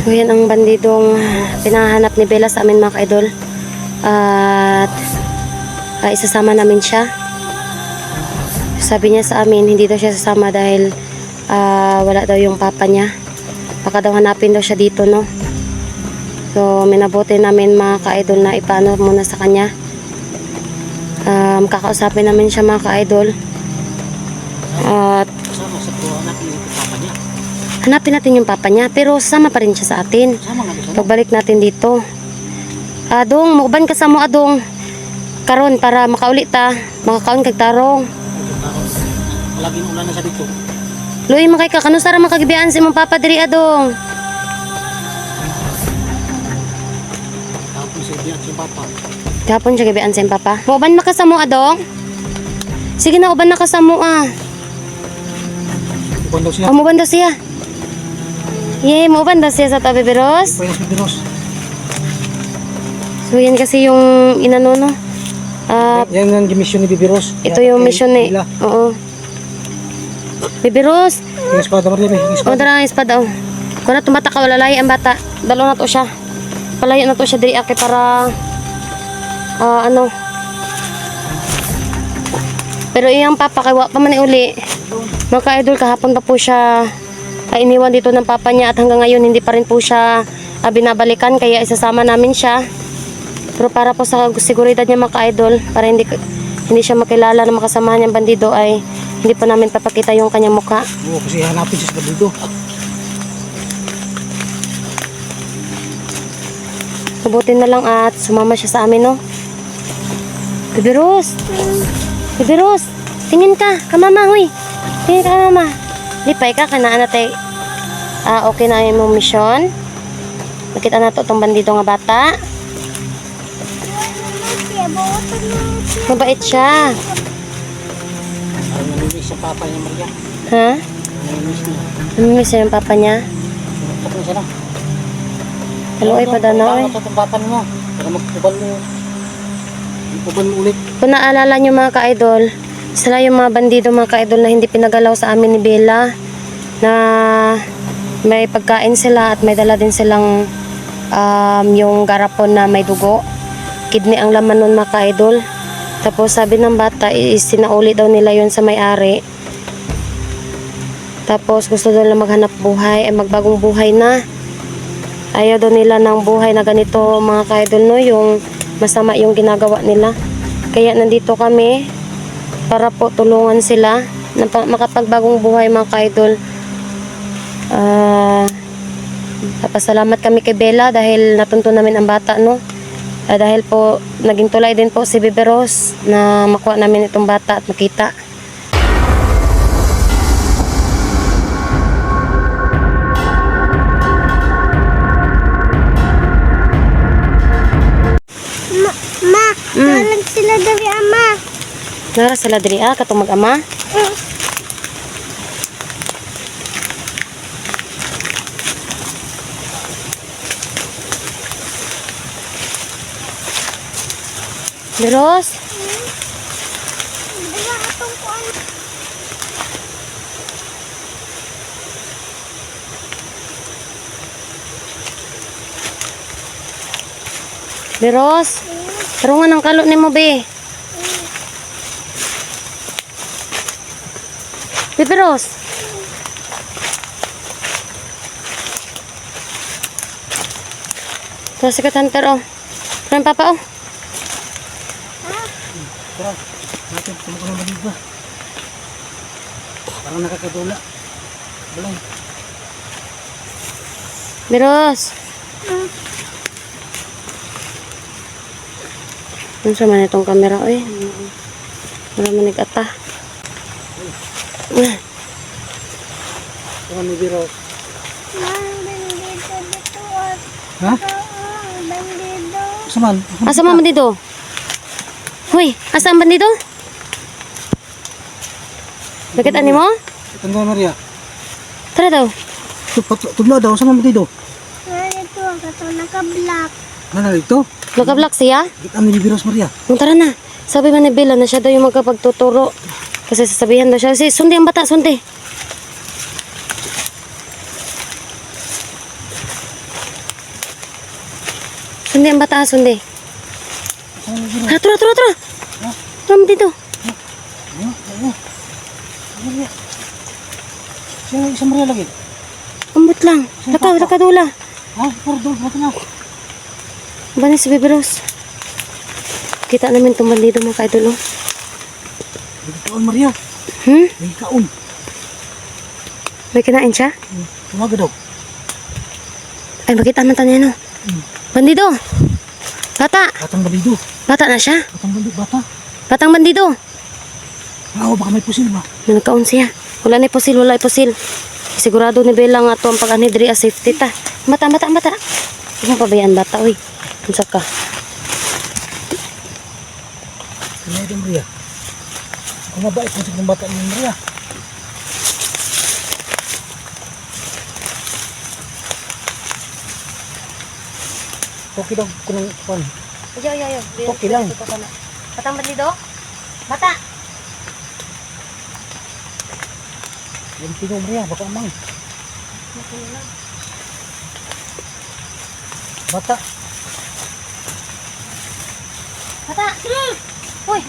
So yan ang bandidong pinahanap ni Bella sa amin mga ka-idol. At isasama namin siya. Sabi niya sa amin hindi daw siya sasama dahil wala daw yung papa niya. Baka daw hanapin daw siya dito, no. So minabuti namin mga ka-idol na ipaano muna sa kanya. Kakausapin namin siya mga ka-idol. At hanapin natin yung papa niya, pero sama pa rin siya sa atin pagbalik natin dito. Adong, mauban ka sa mo adong karon para makaulit ta, makakaon kag tarong. Laging ulan na sa dito. Luy makay ka kanu sara makagibiyaan si mong papa diri adong. Tapos siya si papa. Gapon siya gibiyaan sa papa. Mauban maka sa mo adong. Sige na uban na ka sa mo Uban daw siya. Mauban daw siya. Yay, mauban daw siya sa tabi biros. Pwes bibiros. So yan kasi yung inano no. Yan ang mission ni Bibiros. Ito yung mission ni. Oo. Bibiros. Yung espada mo rin eh. O tara ang espada oh. Kung na tumata ka wala lahi ang bata. Dalo na to siya. Palayo na to siya diri ake para ano. Pero iyang papa kay wa pa man uli. Mga ka-idol kahapon pa po siya iniwan dito ng papa niya at hanggang ngayon hindi pa rin po siya binabalikan kaya isasama namin siya. Pero para po sa seguridad niya mga ka-idol, para hindi siya makilala na makasamahan niyang bandido ay hindi pa namin papakita yung kanyang mukha. Oo, kasi hanapin siya sa bandido. Mabuti na lang at sumama siya sa amin, no? Bibiros! Bibiros! Tingin ka! Kamama, huy! Tingin ka, mama! Lipay ka, kanaan na tayo. Okay na yung mission. Nakita na to itong bandido nga bata. Mabait siya. Ay, namimiss yung papa niya, Maria. Ha? Namimiss niya. Namimiss niya yung papa niya. Tapos siya lang. Hello, ay padanaw eh. Ito itong papa niya. Para magpubal mo. Magpubal mo ulit. Kung naalala nyo mga ka-idol, sila yung mga bandido mga ka-idol na hindi pinagalaw sa amin ni Bella. Na may pagkain sila at may dala din silang yung garapon na may dugo. Kidney ang laman nun mga ka-idol. Tapos sabi ng bata, sinauli daw nila yon sa may-ari. Tapos gusto daw nila maghanap buhay, ay magbagong buhay na. Ayaw daw nila ng buhay na ganito mga ka-idol, no? Yung masama yung ginagawa nila. Kaya nandito kami para po tulungan sila na makapagbagong buhay mga ka-idol. Papasalamat kami kay Bella dahil natunto namin ang bata, no? Dahil po naging tulay din po si Bibiros na makuha namin itong bata at makita. Nalang sila dari ama. Nara sila diri katong mag-ama. Biros. Biros. Tarungan ang kalot nimo be. Biros. Tapos si Hunter oh. Parang papa oh. Tara, natin tumuko ng bandido. Parang nakakadula. Balay. Biros. Ano sa man itong camera oy? Wala man nag-ata. Ano ni Biros? Bandido dito. Ha? Bandido. Saman? Asa man bandido? Hoy, asa ang bandido? Nakita ni mo? Tanda Maria. Tara daw. Tugla daw, saan bandido? Ito, kato naka-black. Ano ito? Magka-block siya? Ano ni Biros Maria? Tara na. Sabi man ni Bella na siya daw yung magkapagtuturo. Kasi sasabihan daw siya. Sundi ang bata, sundi. Sundi ang bata, sundi. Saan mo gino? Tara, tara, tara. Ha? Tara dito. Ano? Ano? Maria. Sino yung isang Maria lagi? Ambot lang. Lakaw, lakadula. Ha? Pardon, mata na. Bani si Baby Rose. Kita namin itong bandido mga ka-idol. Oh. May kaon, Maria. May kaon. May kinain siya? Tumaga daw. Ay, makita man tayo no. Bandido. Bata. Batang balido. Bata na siya. Batang balido. Bata. Batang bandido. Oo, baka may pusil ba? May nagkaon siya. Wala na pusil, wala na pusil. Sigurado ni Bella nga ito ang pag-anidri a safety ta. Bata. Huwag mo pabayaan bata, uy. Unsa ka? Kaya ito, Maria. Kung mabait mo ng bata niyo, Maria. Okay daw ko ng pan. Ayo. Okay lang. Batang bandido? Bata. Yung tinong Maria, baka amang. Bata. Bata. Uy.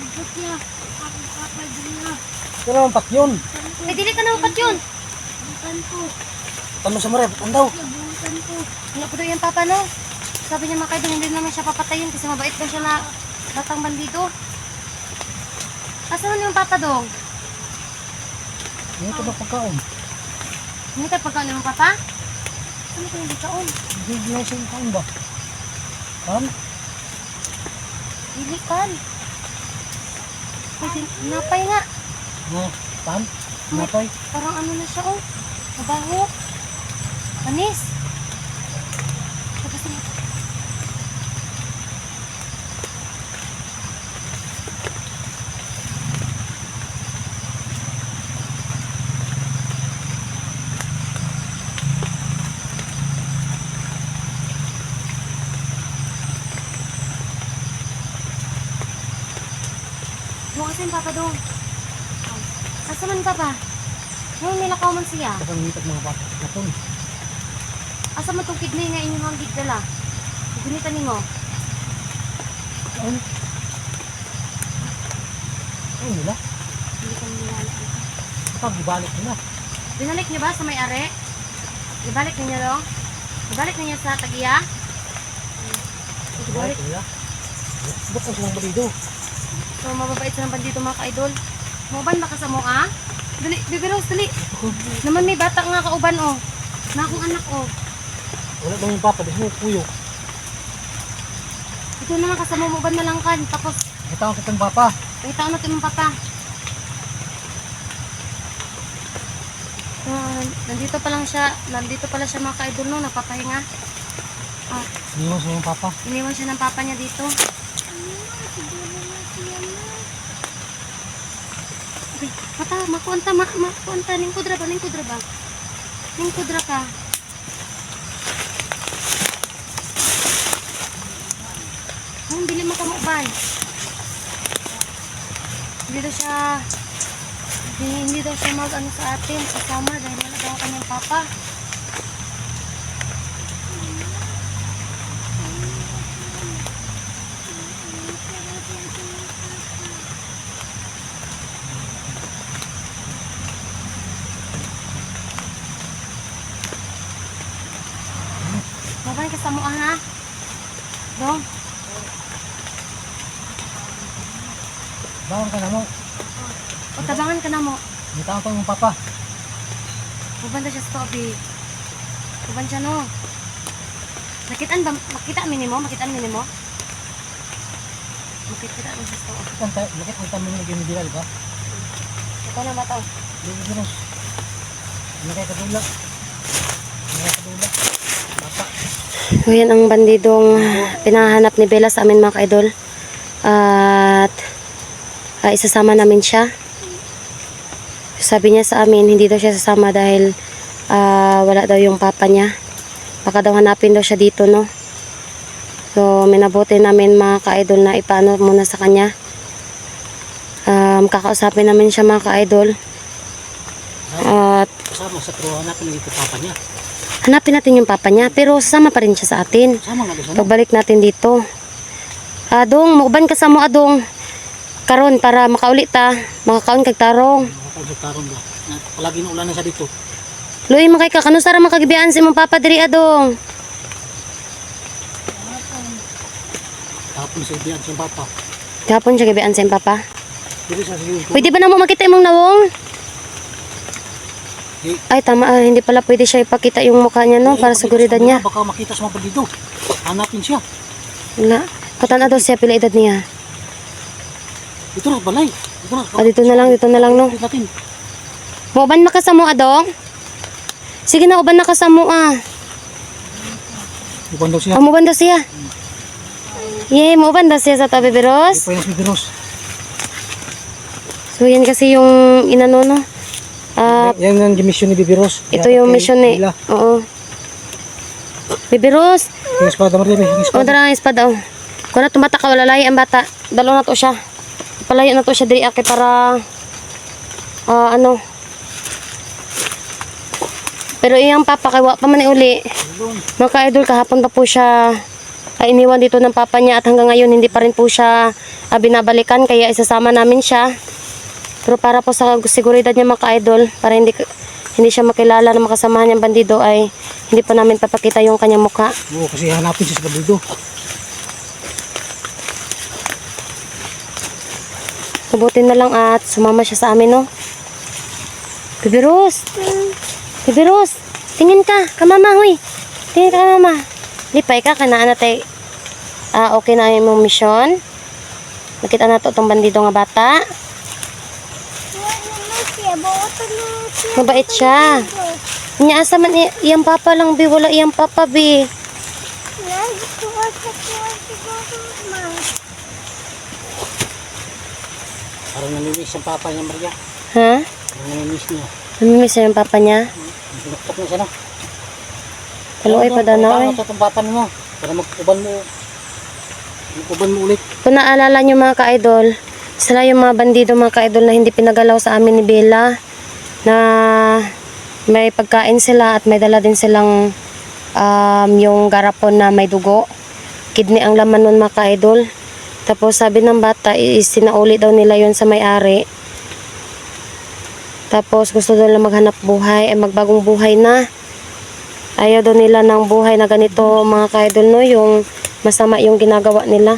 Ito naman pak yun. May dili ka na upat yun. Tanong sa Maria, ba't daw? Ano po daw yung papa no? Sabi niya mga kaidol, hindi naman siya papatayin kasi mabait daw siya na batang bandido. Asan yung papa dong? Ano ito ba pagkaon? Hindi tayo pagkaon ng papa? Ano ko yung kaon? Hindi na siya yung kaon ba? Kan? Dili kan. Pwede, napay nga. Ha? Kan? Napay? Parang ano na siya oh. Mabaho. Panis. Tapos na. Bukas yung papa doon. Asa man papa? Ngayon nilakaw man siya. Baka nangitag mga bata. Napon. Asa man itong kidney nga inyong hanggit dala? Gunitan ninyo. Ano? Ano nila? Hindi ka nilala. Baka gibalik nila. Binalik niyo ba sa may-ari? Ibalik niyo do? Ibalik niyo sa tagiya? Gibalik nila. Ba't ang silang balido? So mababait sa ng bandito mga ka-idol. Mauban baka sa mua? Dali, Baby Rose, dali. Naman may bata nga kauban oh. Na akong anak oh. Wala bang yung papa? Dito mo kuyo. Ito naman kasama mo uban na lang kan. Tapos, Kita ko kitang papa. may taon natin ng papa. Nandito pala siya mga ka-idol no, nagpapahinga. Ah, Hindi mo siya yung papa. iniwan siya ng papa niya dito. Okay, mata, makuanta, ningkudra ba? Ningkudra ka. Bili mo kamuban. Hindi daw siya mag-ano sa atin, kasama dahil wala daw ang kanyang papa. Babay ka sa mua ha? Dong, Bawang ka na mo. o tabangan ka na mo. Kita ko yung papa. Bubanda siya sa tobi. Buban siya no. Makita minimo? Makita mo siya sa tobi. Bakit ang tamin na ginidilal ba? Ito na ba ito? Hindi ko ginus. Hindi kayo kadula. Bata. So yan ang bandidong pinahanap ni Bella sa amin mga ka-idol. At isasama namin siya. Sabi niya sa amin hindi daw siya sasama dahil wala daw yung papa niya. Baka daw hanapin daw siya dito no. So minabuti namin mga ka-idol na ipaano muna sa kanya. Kakausapin namin siya mga ka-idol. At Kasama sa truhan natin dito papa niya. Hanapin natin yung papa niya, pero sama pa rin siya sa atin. Sama nga doon. Pagbalik natin dito. Adong, mauban ka sa mo adong. Karon para makaulit ta, makakaon kag tarong. Makakagutaron ba? Palagi na ulanan sa dito. Luy makay ka kanu sara makagibiyaan si mong papa diri adong. Tapon sa ibiyan sa papa. Gapon siya gibiyaan sa imong papa. Dili sa sige. Pwede ba na mo makita imong nawong? Di. Ay tama, hindi pala pwede siya ipakita yung mukha niya no para seguridad niya. Baka makita sa mga bandido. Hanapin siya. Wala. Katan daw siya pila edad niya. Dito na balay. Dito na. Ah, dito na lang no. Dito natin. Mauban makasamo adong? Sige na uban na kasamo ah. Iban daw siya. Umuban daw siya. Yay, muuban daw siya sa tabi biros. Ipan yung bibiros. So yan kasi yung inano no. Ah, Yan ang mission ni Bibiros. ito yung mission eh. Oo. Bibiros. Yung espada mo rin. Yung O espada. dara ang espada oh. Kung na tumata ka wala lahi ang bata. Dalo na to siya. Palayo na to siya diri aki para ano. Pero iyang papa kay wa pa man uli. Mga ka-idol kahapon pa po siya iniwan dito ng papa niya at hanggang ngayon hindi pa rin po siya binabalikan kaya isasama namin siya. Pero para po sa seguridad niya mga ka-idol, para hindi siya makilala na makasamahan niyang bandido ay hindi pa namin papakita yung kanyang mukha. Oo, kasi hanapin siya sa bandido. Subutin na lang at sumama siya sa amin, no? Bibiros! Bibiros! Tingin ka! Kamama, huy! Tingin ka, kamama. Lipay ka, kanaan natin. Okay na yung mong mission. Nakita na to itong bandido nga bata. Mabait siya. Niyaasa man iyang papa lang, bi. Wala iyang papa, bi. Parang namimiss ang papa niya, Maria. Ha? Parang namimiss niya. Namimiss na yung papa niya. Sinuktok na siya na. Kaluoy pa daw na, eh. Ito itong papa mo. Para mag-uban mo ulit. Kung naalala nyo mga ka-idol, sila yung mga bandido mga ka-idol na hindi pinagalaw sa amin ni Bella. Na may pagkain sila at may dala din silang yung garapon na may dugo. Kidney ang laman nun mga ka-idol. Tapos sabi ng bata, sinauli daw nila yun sa may-ari. Tapos gusto daw nila maghanap buhay, magbagong buhay na. Ayaw daw nila ng buhay na ganito mga ka-idol, no? Yung masama yung ginagawa nila.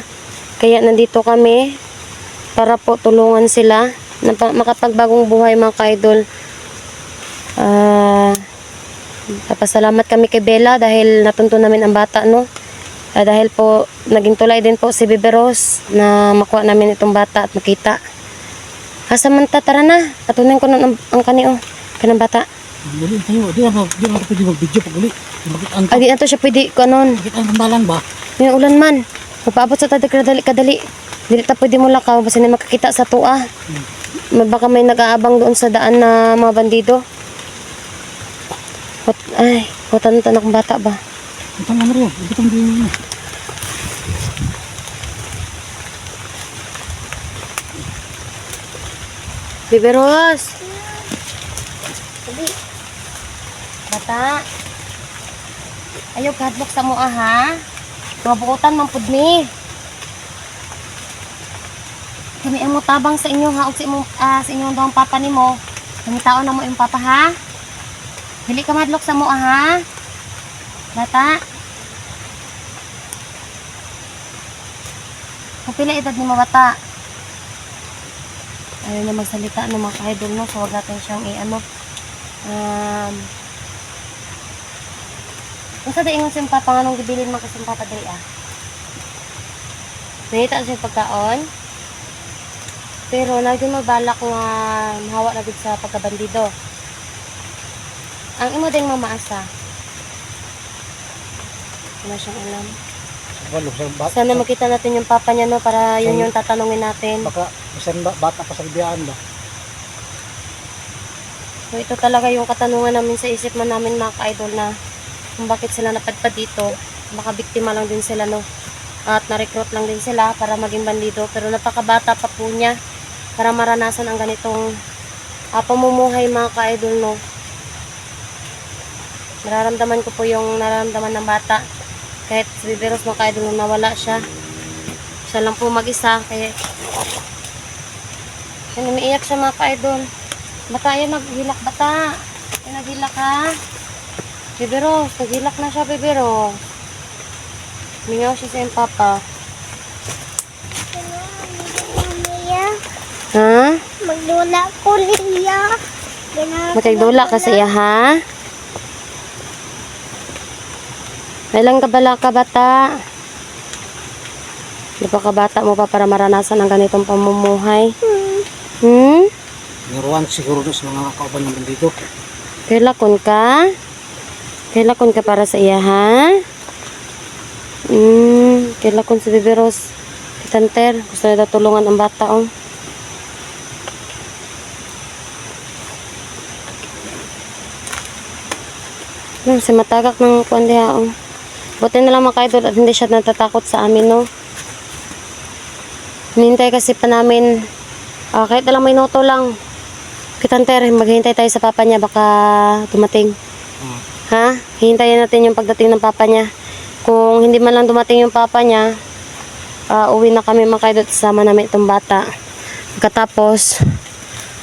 Kaya nandito kami para po tulungan sila na makapagbagong buhay mga ka-idol. Papasalamat kami kay Bella dahil natunto namin ang bata, no? Dahil po naging tulay din po si Bibiros na makuha namin itong bata at makita. Samantha, tara na. Patunin ko ng ang kanio, kanang bata. Dali tayo. Di na pwede mag-video pag uli. Bakit Di na to siya pwede kanon. ang tambalan ba? Yung ulan man. Magpaabot sa tadig kadali. Dili ta pwede mo lakaw basta na makakita sa tuwa. Baka may nag-aabang doon sa daan na mga bandido. Hutan ng bata ba? Ito nga Maria. Ito ang din mo. Biberos! Sabi. Bata. Ayaw kadlok sa mua ha. Mga bukutan man pud mi. Kami ang mutabang sa inyo ha. O sa inyong daong papa ni mo. Namitaon na mo yung papa ha. Dili ka madlok sa mua ha. Bata. Kapila edad ni mo bata? Ayaw na magsalita ng mga ka-idol, no? So, huwag natin siyang kung sa daingon siyang papa nga nung gibilin mo kasi papa dali Nahita siyang pagkaon. Pero, naging mabalak nga mahawa na din sa pagkabandido. Ang imo din mamaasa. Wala siyang alam. Sana makita natin yung papa niya, no? Para yun yung tatanungin natin. Baka bisan bata pa sa biyaan ba? So ito talaga yung katanungan namin sa isip man namin mga ka-idol na kung bakit sila napadpad dito. Baka biktima lang din sila, no? At na-recruit lang din sila para maging bandido. Pero napakabata pa po niya para maranasan ang ganitong pamumuhay mga ka-idol, no? Nararamdaman ko po yung nararamdaman ng bata. Kahit si Baby Rose mga ka-idol nung nawala siya. Siya lang po mag-isa. Kaya umiiyak siya mga ka-idol. Bata, yan naghilak bata. Yan naghilak ha. Baby Rose, naghilak na siya Baby Rose. Mingaw siya sa iyong papa. Liya. Ha? Magdula ko, Liya. Matagdula ka sa iya ha? Ilang kabala ka bata? Di pa ka bata mo pa para maranasan ang ganitong pamumuhay? Hmm? Naruan siguro doon sa mga kauban naman dito. Kailakon ka? Kailakon ka para sa iya ha? Kailakon si Baby Rose. Kitanter, gusto na daw tulungan ang bata oh. Si matagak ng kuwan diha oh. Buti na lang mga ka-idol at hindi siya natatakot sa amin no. Hinintay kasi pa namin kahit ilang minuto lang. Kitanter, maghihintay tayo sa papa niya baka dumating. Ha? Hihintayin natin yung pagdating ng papa niya. Kung hindi man lang dumating yung papa niya, uwi na kami mga ka-idol, sama namin itong bata. Pagkatapos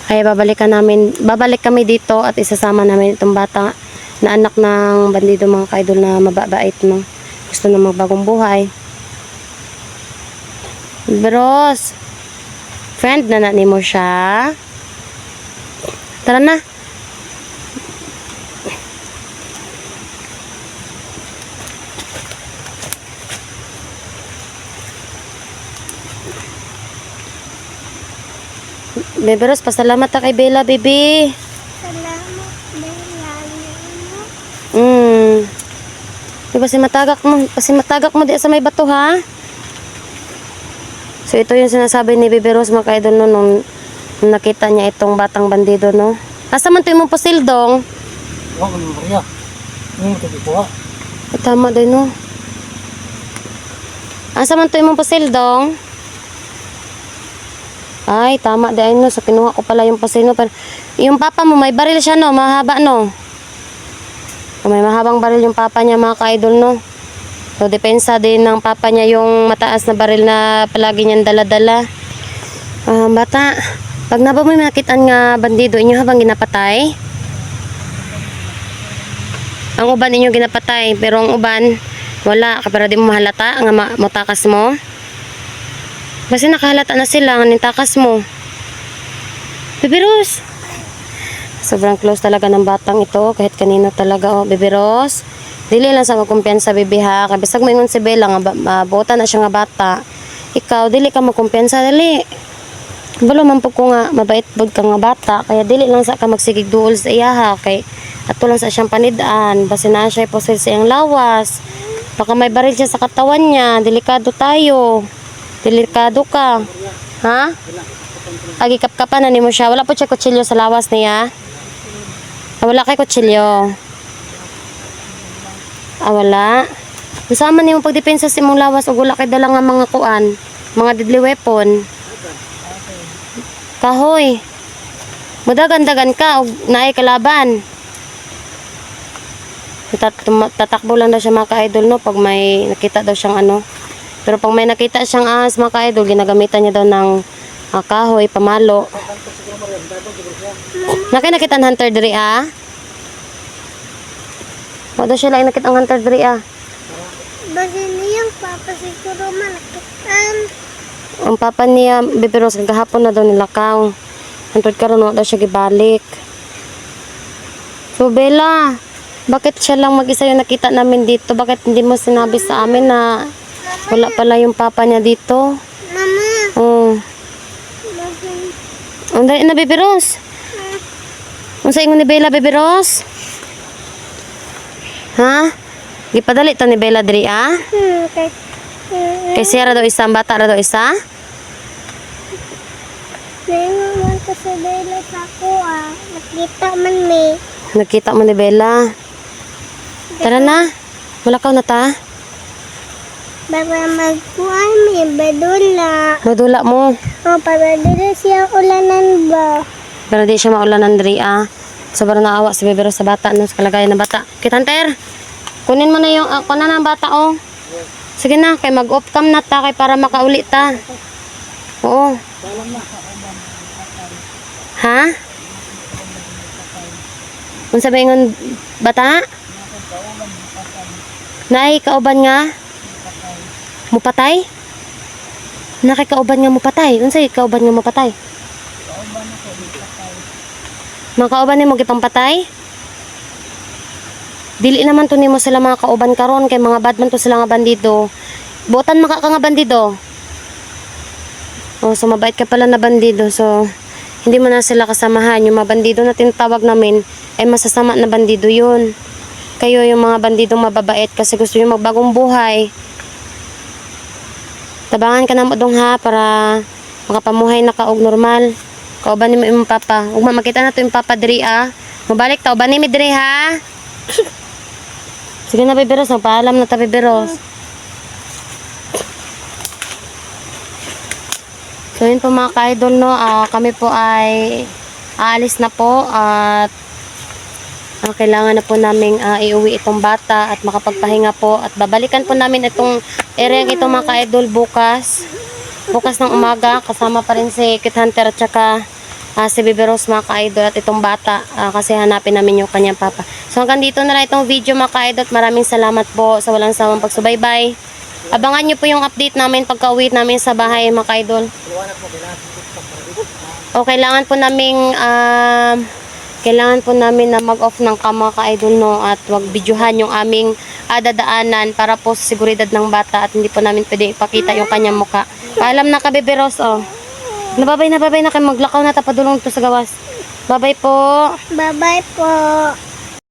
ay babalik kami dito at isasama namin itong bata na anak ng bandido mga ka-idol na mababait no. Gusto na magbagong buhay. Bros, friend na ni mo siya. Tara na. Bebe Rose, pasalamat ta kay Bella, baby. Salamat, Bella. Diba si matagak mo di sa may bato ha? So ito yung sinasabi ni Bebe Rose mga ka-idol no, nung nakita niya itong batang bandido no. Asa man to imong pasildong? Wala ko naman Maria. Ano mo ito dito ha? Tama din no. Asa man to imong pasildong? Ay, tama din no. Sa kinuha ko pala yung pasil no. Pero, yung papa mo may baril siya no, mahaba no. May mahabang baril yung papa niya mga ka-idol no. So depensa din ng papa niya yung mataas na baril na palagi niyang dala-dala. Bata, pag naba mo makitaan nga bandido inyo habang ginapatay. Ang uban inyo ginapatay pero ang uban wala kapara di mo mahalata nga matakas mo. Kasi nakahalata na sila nga nintakas mo. Baby Rose. Sobrang close talaga ng batang ito. Kahit kanino talaga. Oh, Baby Rose. Dili lang sa magkumpiyansa, baby ha. Kabisag mo ingon si Bella nga bota na siya nga bata. Ikaw, dili ka magkumpiyansa. Dili. Balo man po ko nga mabait bod ka nga bata. Kaya dili lang sa ka magsigig duol sa iya ha. Kay ato lang sa siyang panidaan. Basi na siya iposil sa iyang lawas. Baka may baril siya sa katawan niya. Delikado tayo. Delikado ka. Ha? Agi kapkapan na ni mo siya. Wala po siya kutsilyo sa lawas niya. Wala kay kutsilyo. Wala. Masama ni mo pagdepensa sa imong lawas ug wala kay dala nga mga kuan, mga deadly weapon. Kahoy. Mudagan-dagan ka og naay kalaban. Tatakbo lang daw siya mga ka-idol no pag may nakita daw siyang ano. Pero pag may nakita siyang ahas mga ka-idol, ginagamitan niya daw ng kahoy, pamalo. Nakita ang hunter diri ah. Wala siya lang nakita ang hunter diri ah. Basi niyang papa siguro malakitan. Ang papa niya, Baby Rose, kahapon na daw nilakaw. Hantod karon wala daw siya gibalik. So Bella, bakit siya lang mag-isa yung nakita namin dito? Bakit hindi mo sinabi sa amin na wala pala yung papa niya dito? Mama. Oh. Basi. Ang dali na Baby Rose. Ang sa ingon ni Bella, Baby Rose? Ha? Gipadali to ni Bella diri ah? Kay siya ra daw isa, ang bata ra daw isa? Naingon ko sa Bella sa ako ah. Nakita man me. Nakita mo ni Bella. Tara na. Malakaw na ta. Para magkuhan may badula. Madula mo. O para dito siya ulanan ba? Pero di siya maulanan diri ah. Sobrang naawa si Bebe Rose sa bata, no, sa kalagayan ng bata. Kit Hunter, kunin mo na yung, kunan ng bata, oh. Sige na, kay mag-off cam na ta, kay para makauli ta. Oo. Ha? Kung sabihin ng bata? Nay, kauban nga? Mupatay? Nakikauban nga mupatay? Unsay kauban nga mupatay? Mga kauban ni mo gipampatay? Dili naman to nimo sila mga kauban karon kay mga bad man to sila nga bandido. Botan maka ka nga bandido. Oh, so mabait ka pala na bandido. So hindi mo na sila kasamahan. Yung mga bandido na tinatawag namin ay masasama na bandido yun. Kayo yung mga bandidong mababait kasi gusto nyo magbagong buhay. Tabangan ka na mo dong ha para makapamuhay na ka og normal. Kauban ni mo imong papa. Ug makita na to yung papa diri ah. Mabalik ta uban ni mi diri ha. Sige na Bebe Rose, nagpaalam na ta Bebe Rose. So yun po mga ka-idol no, kami po ay aalis na po at kailangan na po namin iuwi itong bata at makapagpahinga po at babalikan po namin itong area ito mga ka-idol bukas ng umaga kasama pa rin si Kit Hunter at saka si Bebe Rose mga ka-idol at itong bata kasi hanapin namin yung kanyang papa. So hanggang dito na lang itong video mga ka-idol. Maraming salamat po sa walang sawang pagsubaybay. Abangan nyo po yung update namin pagka-uwi namin sa bahay mga ka-idol. O kailangan po namin na mag-off ng kama ka-idol no at wag videohan yung aming dadaanan para po sa seguridad ng bata at hindi po namin pwede ipakita yung kanyang muka. Paalam na ka Bebe Rose oh. Nababay na kayo maglakaw na tapadulong to sa gawas. Bye-bye po. Bye-bye po.